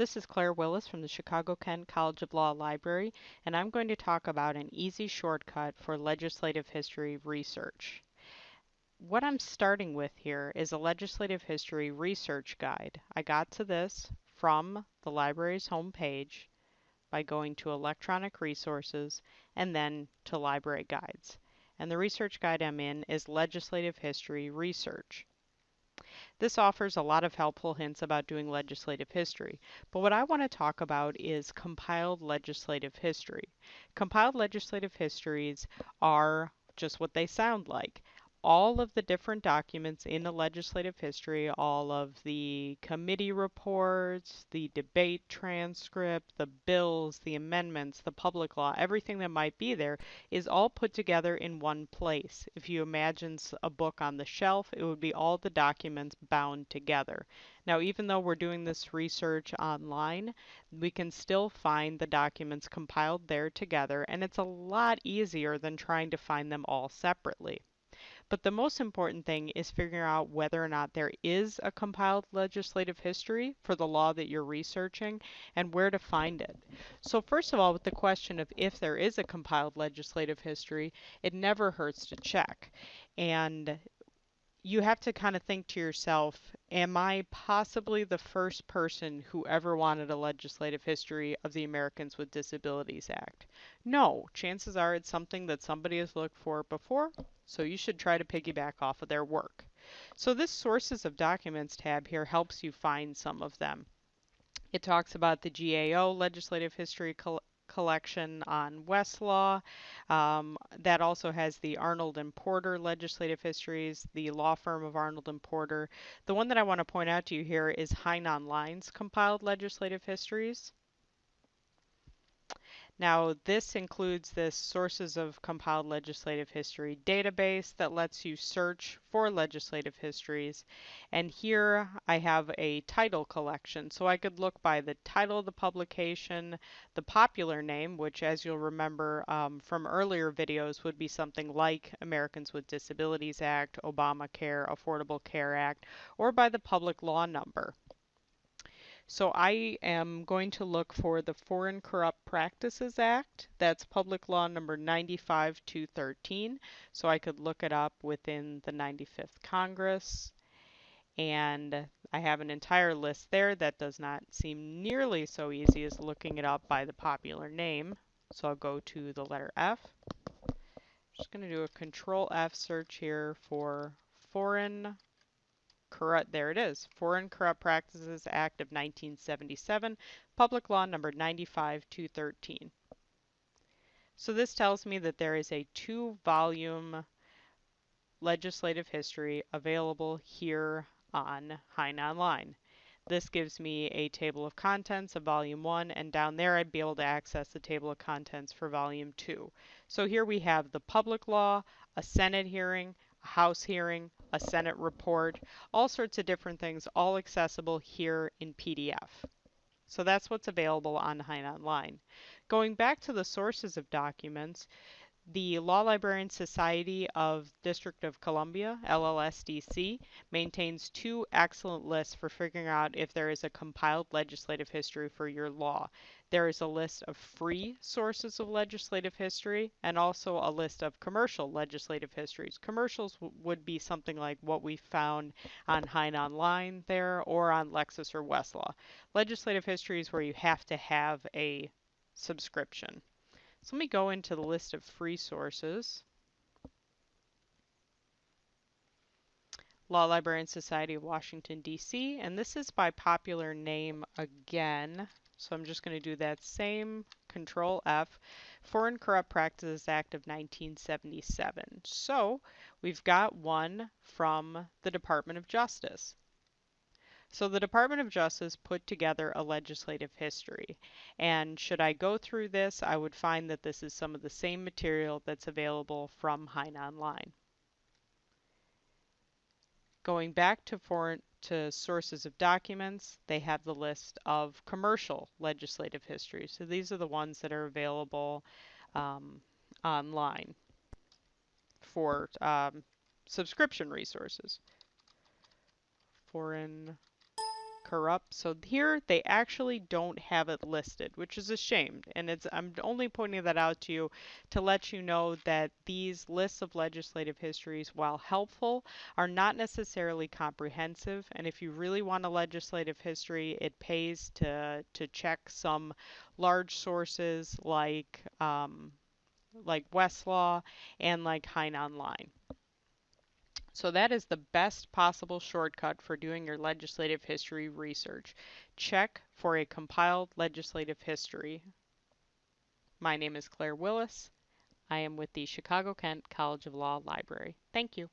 This is Claire Willis from the Chicago-Kent College of Law Library, and I'm going to talk about an easy shortcut for legislative history research. What I'm starting with here is a legislative history research guide. I got to this from the library's homepage by going to Electronic Resources and then to Library Guides. And the research guide I'm in is Legislative History Research. This offers a lot of helpful hints about doing legislative history, but what I want to talk about is compiled legislative history. Compiled legislative histories are just what they sound like. All of the different documents in a legislative history, all of the committee reports, the debate transcript, the bills, the amendments, the public law, everything that might be there is all put together in one place. If you imagine a book on the shelf, it would be all the documents bound together. Now, even though we're doing this research online, we can still find the documents compiled there together, and it's a lot easier than trying to find them all separately. But the most important thing is figuring out whether or not there is a compiled legislative history for the law that you're researching and where to find it. So first of all, with the question of if there is a compiled legislative history, it never hurts to check. And you have to kind of think to yourself, am I possibly the first person who ever wanted a legislative history of the Americans with Disabilities Act? No, chances are it's something that somebody has looked for before, so you should try to piggyback off of their work. So this Sources of Documents tab here helps you find some of them. It talks about the GAO Legislative History collection on Westlaw. That also has the Arnold and Porter legislative histories, the law firm of Arnold and Porter. The one that I want to point out to you here is Hein Online's compiled legislative histories. Now, this includes this Sources of Compiled Legislative History database that lets you search for legislative histories. And here I have a title collection. So I could look by the title of the publication, the popular name, which as you'll remember from earlier videos would be something like Americans with Disabilities Act, Obamacare, Affordable Care Act, or by the public law number. So I am going to look for the Foreign Corrupt Practices Act. That's Public Law number 95-213. So I could look it up within the 95th Congress. And I have an entire list there that does not seem nearly so easy as looking it up by the popular name. So I'll go to the letter F. Just going to do a Control F search here for there it is, Foreign Corrupt Practices Act of 1977, Public Law number 95-213. So this tells me that there is a 2-volume legislative history available here on Hein Online. This gives me a table of contents of Volume 1, and down there I'd be able to access the table of contents for Volume 2. So here we have the public law, a Senate hearing, a House hearing, a Senate report, all sorts of different things, all accessible here in PDF. So that's what's available on Hein Online. Going back to the sources of documents, the Law Librarian Society of District of Columbia, LLSDC, maintains 2 excellent lists for figuring out if there is a compiled legislative history for your law. There is a list of free sources of legislative history and also a list of commercial legislative histories. Commercials would be something like what we found on Hein Online there or on Lexis or Westlaw. Legislative history is where you have to have a subscription. So let me go into the list of free sources. Law Librarian Society of Washington, D.C., and this is by popular name again. So I'm just going to do that same Control F, Foreign Corrupt Practices Act of 1977. So we've got one from the Department of Justice. So the Department of Justice put together a legislative history, and should I go through this, I would find that this is some of the same material that's available from Hein Online. Going back to sources of documents, they have the list of commercial legislative history. So these are the ones that are available online for subscription resources. Foreign corrupt. So here they actually don't have it listed, which is a shame. And I'm only pointing that out to you to let you know that these lists of legislative histories, while helpful, are not necessarily comprehensive. And if you really want a legislative history, it pays to check some large sources like Westlaw and like Hein Online. So that is the best possible shortcut for doing your legislative history research. Check for a compiled legislative history. My name is Claire Willis. I am with the Chicago-Kent College of Law Library. Thank you.